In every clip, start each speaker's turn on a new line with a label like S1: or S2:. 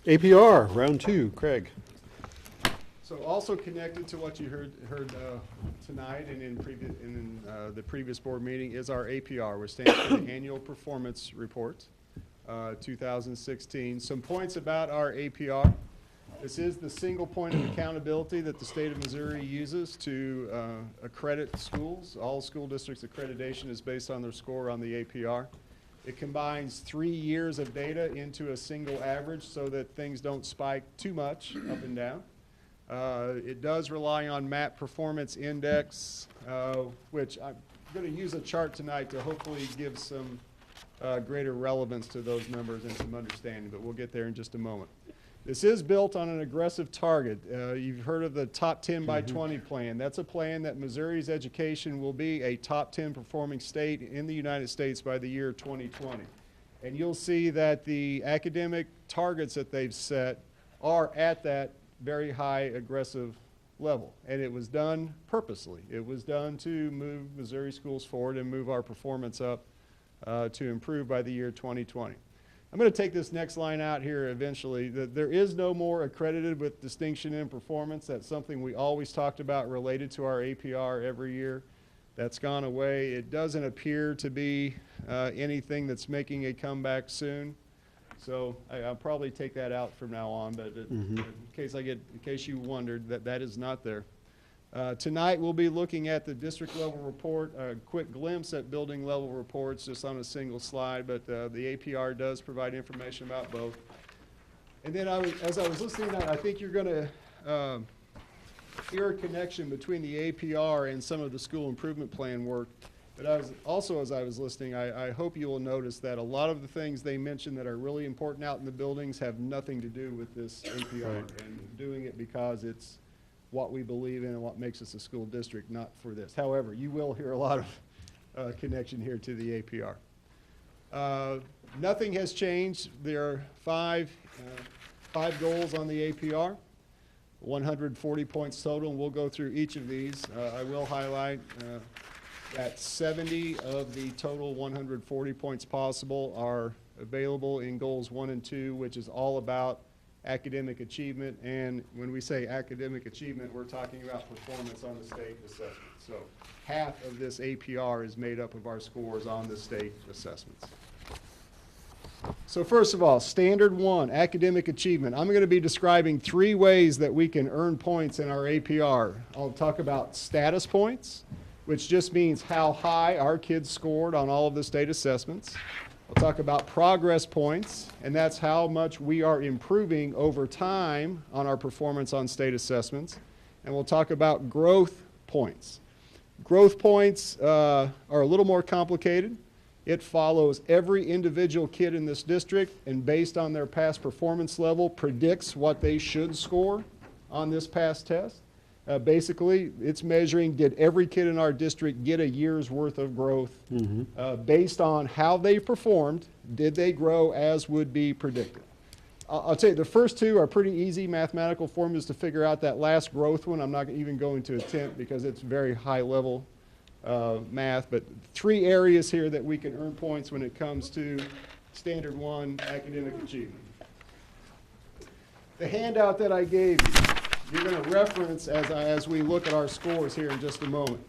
S1: APR, round 2, Craig.
S2: So also connected to what you heard tonight and in the previous board meeting is our APR, which stands for the Annual Performance Report, 2016. Some points about our APR. This is the single point of accountability that the state of Missouri uses to accredit schools. All school districts' accreditation is based on their score on the APR. It combines 3 years of data into a single average so that things don't spike too much up and down. It does rely on MAP Performance Index, which I'm going to use a chart tonight to hopefully give some greater relevance to those numbers and some understanding, but we'll get there in just a moment. This is built on an aggressive target. You've heard of the top 10 by 20 plan. That's a plan that Missouri's education will be a top 10 performing state in the United States by the year 2020. And you'll see that the academic targets that they've set are at that very high aggressive level. And it was done purposely. It was done to move Missouri schools forward and move our performance up to improve by the year 2020. I'm going to take this next line out here eventually. There is no more accredited with distinction in performance. That's something we always talked about related to our APR every year. That's gone away. It doesn't appear to be anything that's making a comeback soon. So I'll probably take that out from now on, but in case you wondered, that is not there. Tonight we'll be looking at the district level report, a quick glimpse at building level reports just on a single slide, but the APR does provide information about both. And then as I was listening, I think you're going to hear a connection between the APR and some of the school improvement plan work. But as I was listening, I hope you will notice that a lot of the things they mentioned that are really important out in the buildings have nothing to do with this APR, and doing it because it's what we believe in and what makes us a school district, not for this. However, you will hear a lot of connection here to the APR. Nothing has changed. There are five goals on the APR, 140 points total, and we'll go through each of these. I will highlight that 70 of the total 140 points possible are available in goals 1 and 2, which is all about academic achievement. And when we say academic achievement, we're talking about performance on the state assessment. So half of this APR is made up of our scores on the state assessments. So first of all, standard 1, academic achievement. I'm going to be describing 3 ways that we can earn points in our APR. I'll talk about status points, which just means how high our kids scored on all of the state assessments. We'll talk about progress points, and that's how much we are improving over time on our performance on state assessments. And we'll talk about growth points. Growth points are a little more complicated. It follows every individual kid in this district, and based on their past performance level, predicts what they should score on this past test. Basically, it's measuring, did every kid in our district get a year's worth of growth based on how they performed? Did they grow as would be predicted? I'll tell you, the first 2 are pretty easy mathematical formulas to figure out. That last growth one, I'm not even going to attempt because it's very high level math, but 3 areas here that we can earn points when it comes to standard 1 academic achievement. The handout that I gave you, you're going to reference as we look at our scores here in just a moment.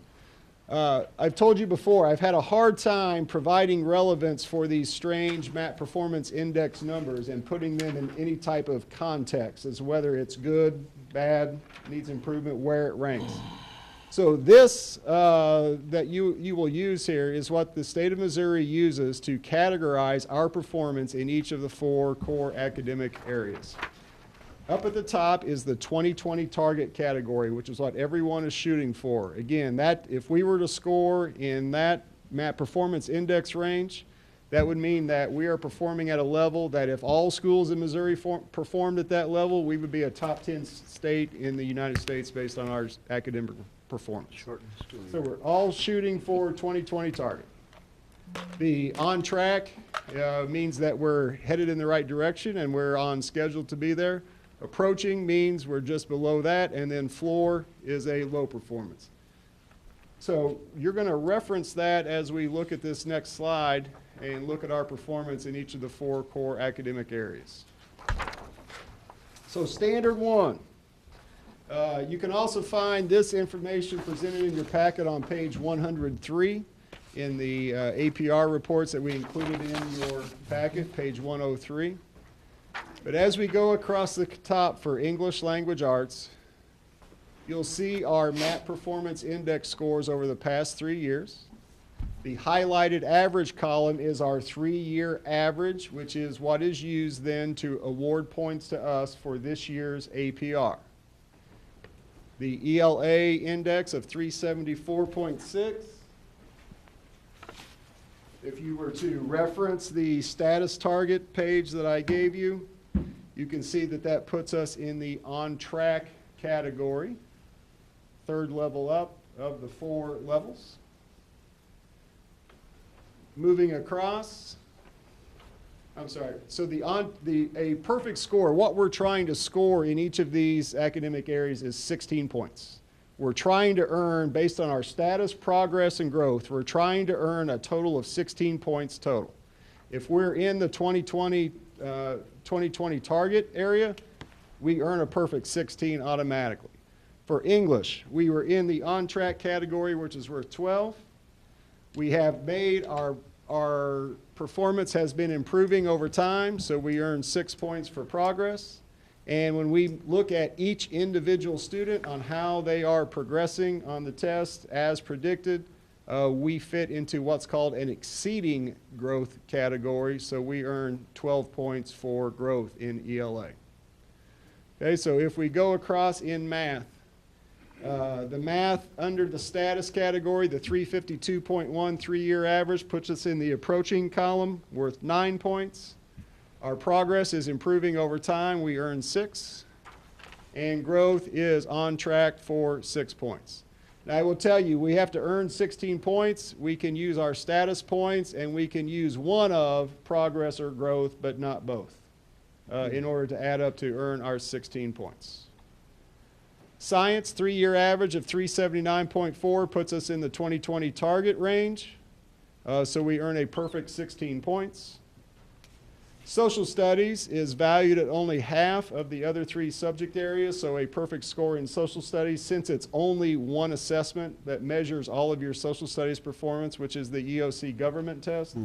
S2: I've told you before, I've had a hard time providing relevance for these strange MAP Performance Index numbers and putting them in any type of context as whether it's good, bad, needs improvement, where it ranks. So this that you will use here is what the state of Missouri uses to categorize our performance in each of the 4 core academic areas. Up at the top is the 2020 target category, which is what everyone is shooting for. Again, that if we were to score in that MAP Performance Index range, that would mean that we are performing at a level that if all schools in Missouri performed at that level, we would be a top 10 state in the United States based on our academic performance. So we're all shooting for 2020 target. The on track means that we're headed in the right direction and we're on schedule to be there. Approaching means we're just below that, and then floor is a low performance. So you're going to reference that as we look at this next slide and look at our performance in each of the 4 core academic areas. So standard one. You can also find this information presented in your packet on page 103 in the APR reports that we included in your packet, page 103. But as we go across the top for English language arts, you'll see our MAP performance index scores over the past 3 years. The highlighted average column is our 3-year average, which is what is used then to award points to us for this year's APR. The ELA index of 374.6. If you were to reference the status target page that I gave you, you can see that that puts us in the on-track category, 3rd level up of the 4 levels. Moving across, so a perfect score, what we're trying to score in each of these academic areas is 16 points. We're trying to earn, based on our status, progress, and growth, we're trying to earn a total of 16 points total. If we're in the 2020 target area, we earn a perfect 16 automatically. For English, we were in the on-track category, which is worth 12. We have made our performance has been improving over time, so we earn 6 points for progress. And when we look at each individual student on how they are progressing on the test as predicted, we fit into what's called an exceeding growth category, so we earn 12 points for growth in ELA. Okay, so if we go across in math, the math under the status category, the 352.1 3-year average puts us in the approaching column, worth 9 points. Our progress is improving over time. We earn 6. And growth is on track for 6 points. Now, I will tell you, we have to earn 16 points. We can use our status points, and we can use one of progress or growth, but not both, in order to add up to earn our 16 points. Science, 3-year average of 379.4 puts us in the 2020 target range, so we earn a perfect 16 points. Social studies is valued at only half of the other 3 subject areas, so a perfect score in social studies, since it's only one assessment that measures all of your social studies performance, which is the EOC government test.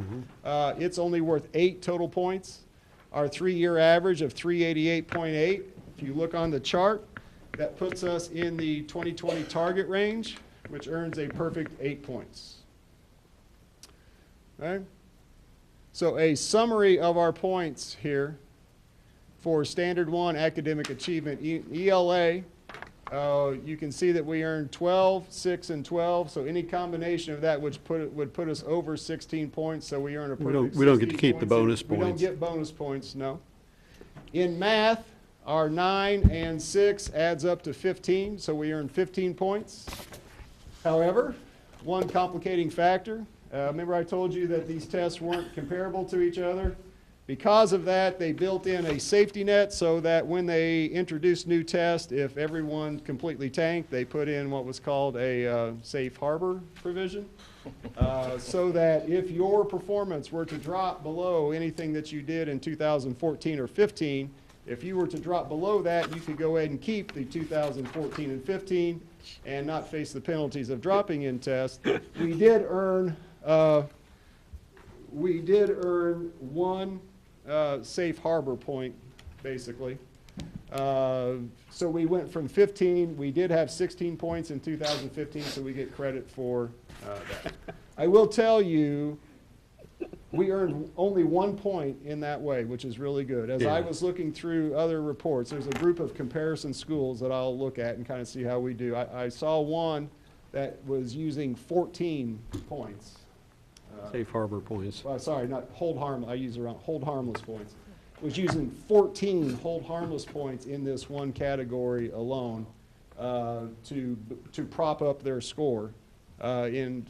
S2: It's only worth 8 total points. Our 3-year average of 388.8, if you look on the chart, that puts us in the 2020 target range, which earns a perfect 8 points. Okay? So a summary of our points here for Standard 1 academic achievement. ELA, you can see that we earned 12, 6, and 12. So any combination of that would put us over 16 points. So we earn a perfect 16
S1: we don't get to keep the bonus points.
S2: We don't get bonus points, no. In math, our 9 and 6 adds up to 15, so we earn 15 points. However, one complicating factor, remember I told you that these tests weren't comparable to each other? Because of that, they built in a safety net so that when they introduced new tests, if everyone completely tanked, they put in what was called a safe harbor provision. So that if your performance were to drop below anything that you did in 2014 or 15, if you were to drop below that, you could go ahead and keep the 2014 and 15 and not face the penalties of dropping in tests. We did earn one safe harbor point, basically. So we went from 15. We did have 16 points in 2015, so we get credit for that. I will tell you, we earned only 1 point in that way, which is really good. As I was looking through other reports, there's a group of comparison schools that I'll look at and kind of see how we do. I saw one that was using 14 points.
S1: Safe harbor points.
S2: Well, sorry, not hold harmless. I use around hold harmless points. Was using 14 hold harmless points in this one category alone to prop up their score.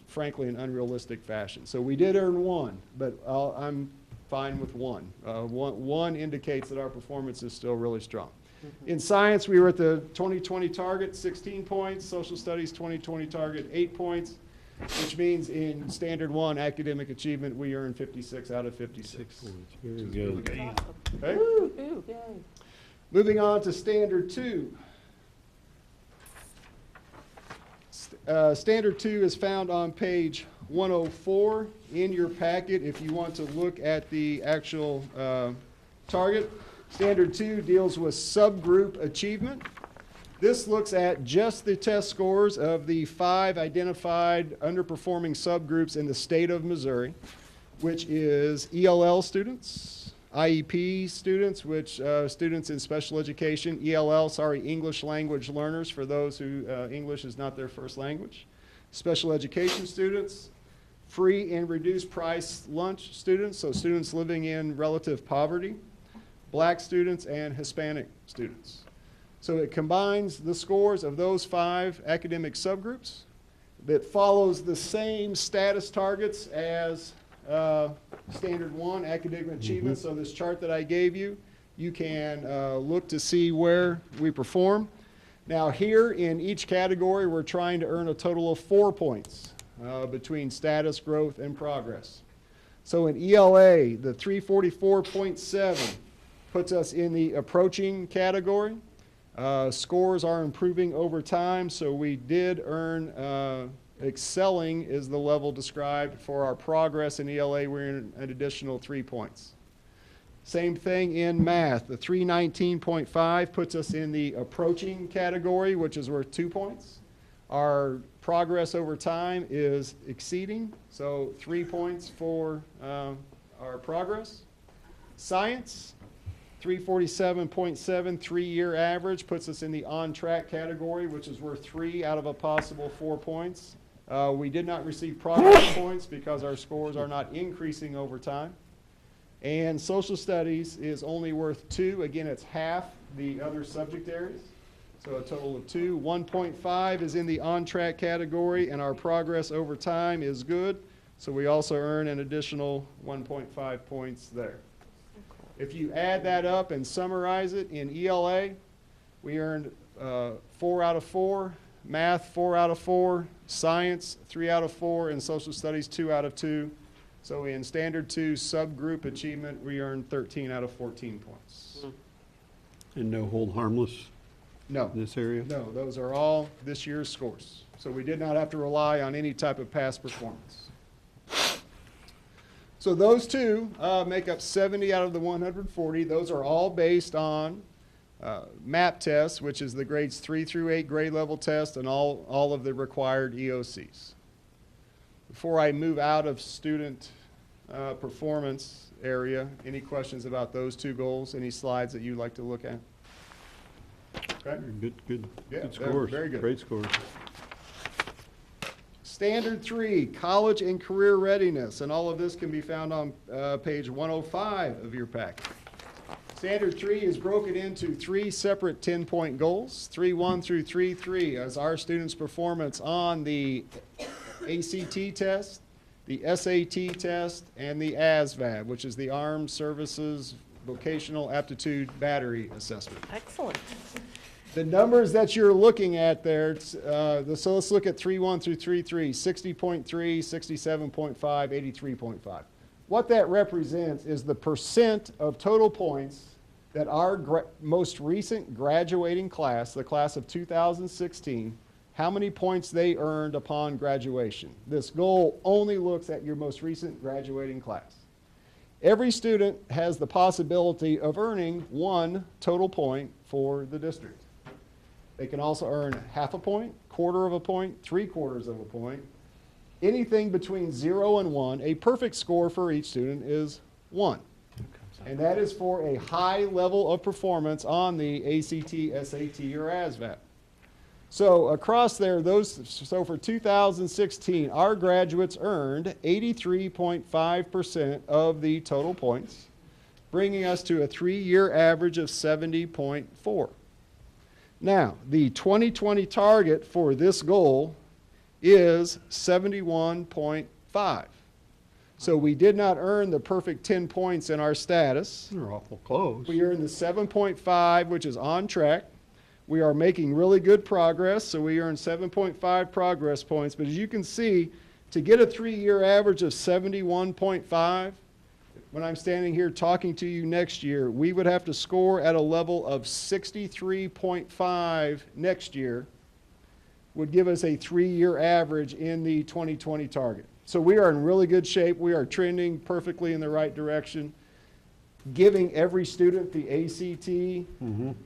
S2: Frankly, an unrealistic fashion. So we did earn 1, but I'm fine with 1. One indicates that our performance is still really strong. In science, we were at the 2020 target, 16 points. Social studies, 2020 target, 8 points, which means in Standard 1 academic achievement, we earned 56 out of 56.
S1: Very good.
S2: Okay?
S3: Ooh, yay.
S2: Moving on to Standard 2. Standard 2 is found on page 104 in your packet if you want to look at the actual target. Standard 2 deals with subgroup achievement. This looks at just the test scores of the 5 identified underperforming subgroups in the state of Missouri, which is ELL students, IEP students, which students in special education, English language learners for those who English is not their first language, special education students, free and reduced price lunch students, so students living in relative poverty, Black students, and Hispanic students. So it combines the scores of those 5 academic subgroups. It follows the same status targets as Standard 1, academic achievement. So this chart that I gave you, you can look to see where we perform. Now here in each category, we're trying to earn a total of 4 points between status, growth, and progress. So in ELA, the 344.7 puts us in the approaching category. Scores are improving over time, so we did earn excelling is the level described. For our progress in ELA, we're in an additional 3 points. Same thing in math. The 319.5 puts us in the approaching category, which is worth 2 points. Our progress over time is exceeding, so 3 points for our progress. Science, 347.7, 3-year average, puts us in the on-track category, which is worth 3 out of a possible 4 points. We did not receive progress points because our scores are not increasing over time. And social studies is only worth 2. Again, it's half the other subject areas, so a total of 2. 1.5 is in the on-track category, and our progress over time is good, so we also earn an additional 1.5 points there. If you add that up and summarize it, in ELA, we earned 4 out of 4, math 4 out of 4, science 3 out of 4, and social studies 2 out of 2. So in Standard 2 subgroup achievement, we earned 13 out of 14 points.
S1: And no hold harmless
S2: No,
S1: in this area?
S2: no, those are all this year's scores. So we did not have to rely on any type of past performance. So those two make up 70 out of the 140. Those are all based on MAP tests, which is the grades 3 through 8 grade level test, and all of the required EOCs. Before I move out of student performance area, any questions about those 2 goals? Any slides that you'd like to look at? Okay.
S1: Good
S2: Yeah,
S1: scores.
S2: very good.
S1: Great scores.
S2: Standard 3, college and career readiness, and all of this can be found on page 105 of your packet. Standard 3 is broken into 3 separate 10-point goals, 3.1 through 3.3, as our students' performance on the ACT test, the SAT test, and the ASVAB, which is the Armed Services Vocational Aptitude Battery Assessment.
S3: Excellent.
S2: The numbers that you're looking at there, so let's look at 3.1 through 3.3, 60.3, 67.5, 83.5. What that represents is the percent of total points that our most recent graduating class, the class of 2016, how many points they earned upon graduation. This goal only looks at your most recent graduating class. Every student has the possibility of earning 1 total point for the district. They can also earn half a point, quarter of a point, 3/4 of a point. Anything between 0 and 1, a perfect score for each student is 1. And that is for a high level of performance on the ACT, SAT, or ASVAB. So across there, so for 2016, our graduates earned 83.5% of the total points, bringing us to a 3-year average of 70.4. Now, the 2020 target for this goal is 71.5. So we did not earn the perfect 10 points in our status.
S1: They're awful close.
S2: We earned the 7.5, which is on track. We are making really good progress, so we earned 7.5 progress points. But as you can see, to get a 3-year average of 71.5, when I'm standing here talking to you next year, we would have to score at a level of 63.5 next year, would give us a 3-year average in the 2020 target. So we are in really good shape. We are trending perfectly in the right direction. Giving every student the ACT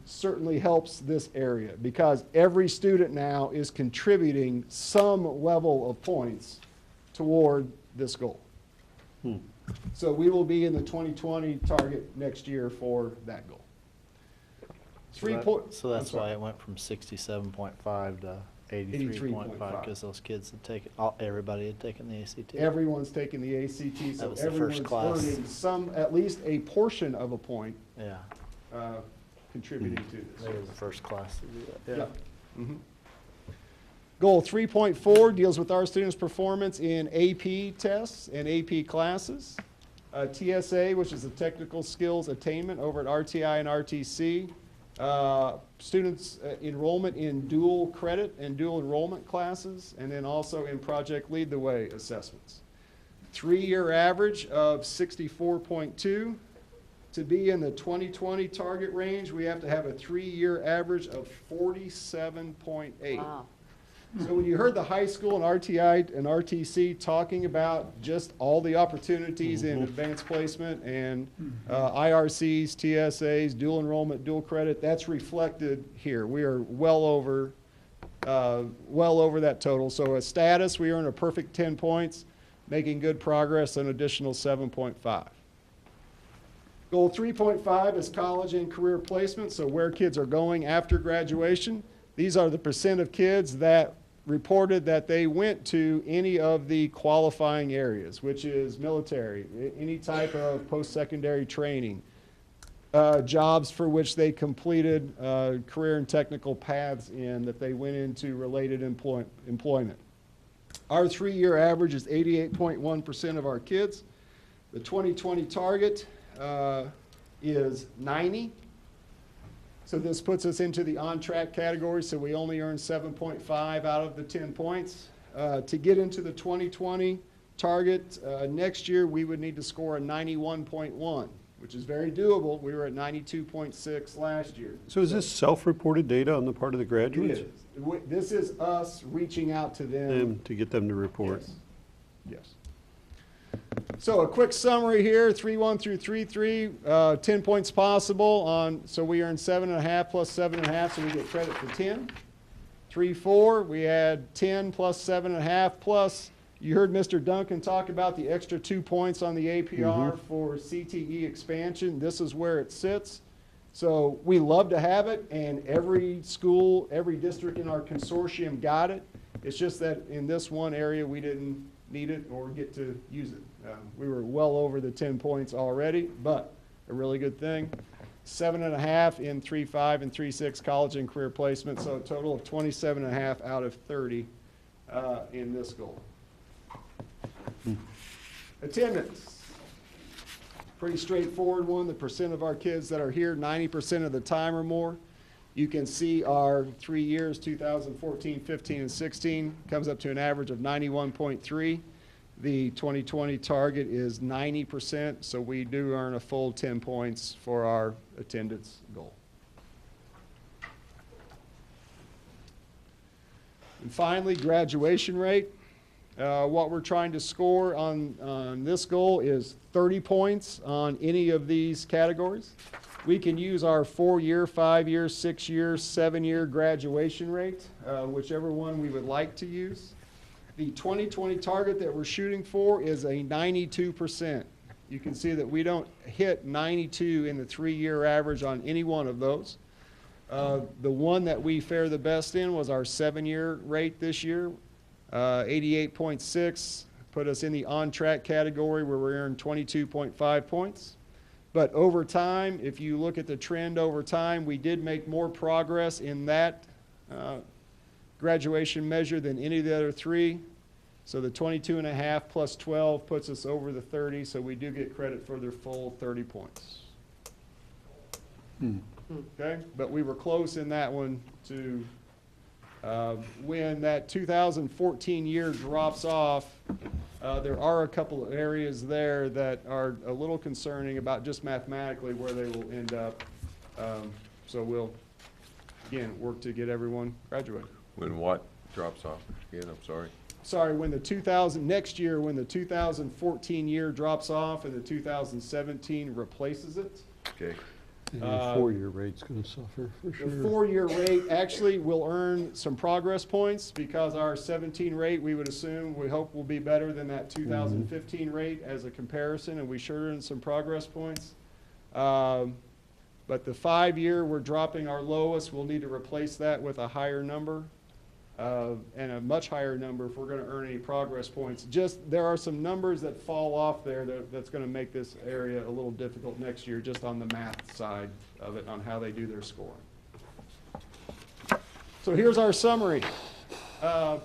S2: certainly helps this area, because every student now is contributing some level of points toward this goal. So we will be in the 2020 target next year for that goal.
S3: So that's why it went from 67.5 to 83.5, because those kids had taken, everybody had taken the ACT.
S2: Everyone's taking the ACT,
S3: That
S2: so
S3: was the
S2: everyone's
S3: first class.
S2: earning some, at least a portion of a point,
S3: Yeah,
S2: contributing to this.
S3: they were the first class to do that.
S2: Yeah. Goal 3.4 deals with our students' performance in AP tests and AP classes. TSA, which is the technical skills attainment over at RTI and RTC. Students' enrollment in dual credit and dual enrollment classes, and then also in Project Lead the Way assessments. 3-year average of 64.2. To be in the 2020 target range, we have to have a 3-year average of 47.8.
S4: Wow.
S2: So when you heard the high school and RTI and RTC talking about just all the opportunities in advanced placement and IRCs, TSAs, dual enrollment, dual credit, that's reflected here. We are well over that total. So a status, we earn a perfect 10 points, making good progress, an additional 7.5. Goal 3.5 is college and career placement, so where kids are going after graduation. These are the percent of kids that reported that they went to any of the qualifying areas, which is military, any type of post-secondary training, jobs for which they completed career and technical paths in that they went into related employment. Our 3-year average is 88.1% of our kids. The 2020 target is 90. So this puts us into the on-track category, so we only earn 7.5 out of the 10 points. To get into the 2020 target, next year we would need to score a 91.1, which is very doable. We were at 92.6 last year.
S1: So is this self-reported data on the part of the
S2: It
S1: graduates?
S2: is. This is us reaching out to them.
S1: To get them to report?
S2: Yes. Yes. So a quick summary here, 3.1 through 3.3, 10 points possible on, so we earn 7.5 plus 7.5, so we get credit for 10. 3.4, we had 10 plus 7.5 plus, you heard Mr. Duncan talk about the extra 2 points on the APR for CTE expansion. This is where it sits. So we love to have it, and every school, every district in our consortium got it. It's just that in this one area, we didn't need it or get to use it. We were well over the 10 points already, but a really good thing. 7.5 in 3.5 and 3.6 college and career placement, so a total of 27.5 out of 30 in this goal. Attendance. Pretty straightforward one. The percent of our kids that are here 90% of the time or more. You can see our 3 years, 2014, 15, and 16, comes up to an average of 91.3. The 2020 target is 90%, so we do earn a full 10 points for our attendance goal. And finally, graduation rate. What we're trying to score on this goal is 30 points on any of these categories. We can use our 4-year, 5-year, 6-year, 7-year graduation rate, whichever one we would like to use. The 2020 target that we're shooting for is a 92%. You can see that we don't hit 92 in the 3-year average on any one of those. The one that we fare the best in was our 7-year rate this year. 88.6 put us in the on-track category where we earned 22.5 points. But over time, if you look at the trend over time, we did make more progress in that graduation measure than any of the other 3. So the 22.5 plus 12 puts us over the 30, so we do get credit for their full 30 points. Okay, but we were close in that one to when that 2014 year drops off, There are a couple of areas there that are a little concerning about just mathematically where they will end up. So we'll, again, work to get everyone graduated.
S4: When what drops off? Again, I'm sorry.
S2: Sorry, next year, when the 2014 year drops off and the 2017 replaces it.
S4: Okay.
S1: And the four-year rate's gonna suffer, for sure.
S2: The four-year rate actually will earn some progress points because our 17 rate, we would assume, we hope will be better than that 2015 rate as a comparison, and we sure earn some progress points. But the 5-year, we're dropping our lowest. We'll need to replace that with a higher number and a much higher number if we're going to earn any progress points. Just there are some numbers that fall off there that's going to make this area a little difficult next year, just on the math side of it, on how they do their scoring. So here's our summary.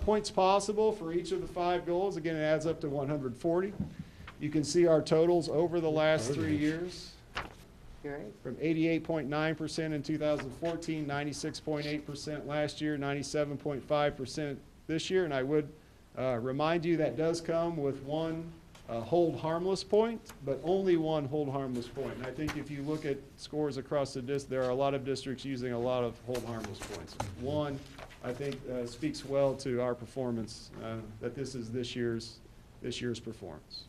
S2: Points possible for each of the 5 goals. Again, it adds up to 140. You can see our totals over the last 3 years. From 88.9% in 2014, 96.8% last year, 97.5% this year. And I would remind you that does come with one hold harmless point, but only one hold harmless point. And I think if you look at scores across the district, there are a lot of districts using a lot of hold harmless points. One, I think, speaks well to our performance, that this is this year's performance.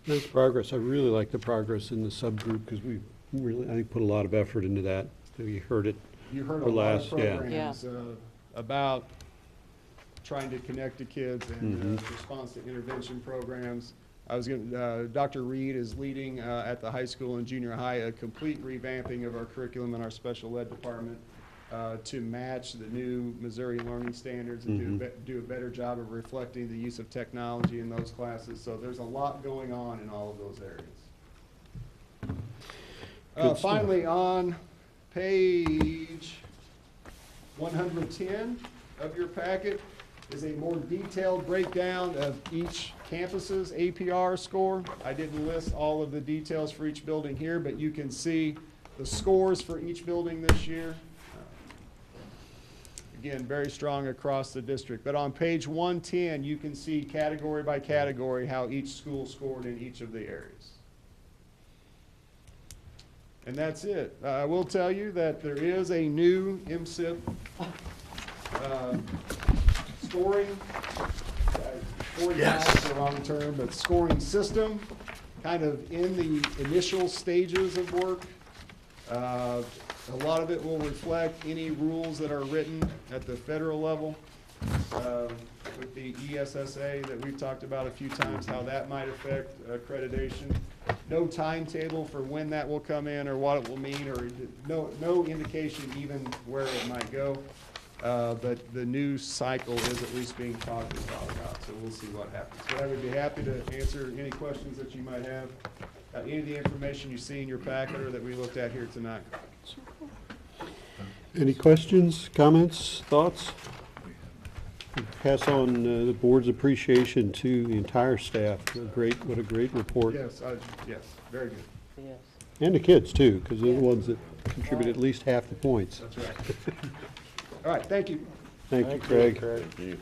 S1: Nice progress. I really like the progress in the subgroup because we really, I think, put a lot of effort into that. You heard it.
S2: You heard a
S1: for
S2: lot of
S1: last, yeah.
S2: programs about trying to connect to kids and response to intervention programs. Dr. Reed is leading at the high school and junior high a complete revamping of our curriculum in our special ed department to match the new Missouri learning standards and do a better job of reflecting the use of technology in those classes. So there's a lot going on in all of those areas. Finally, on page 110 of your packet is a more detailed breakdown of each campus's APR score. I didn't list all of the details for each building here, but you can see the scores for each building this year. Again, very strong across the district. But on page 110, you can see category by category how each school scored in each of the areas. And that's it. I will tell you that there is a new MSIP scoring is the wrong term, but scoring system, kind of in the initial stages of work. A lot of it will reflect any rules that are written at the federal level with the ESSA that we've talked about a few times, how that might affect accreditation. No timetable for when that will come in or what it will mean, or no indication even where it might go. But the new cycle is at least being talked about, so we'll see what happens. But I would be happy to answer any questions that you might have. Any of the information you see in your packet or that we looked at here tonight.
S1: Any questions, comments, thoughts? Pass on the board's appreciation to the entire staff. What a great report.
S2: Yes, yes, very good.
S5: Yes.
S1: And the kids too, because they're the ones that contribute at least half the points.
S2: That's right. All right, thank you.
S1: Thank you, Craig.
S4: Thank you.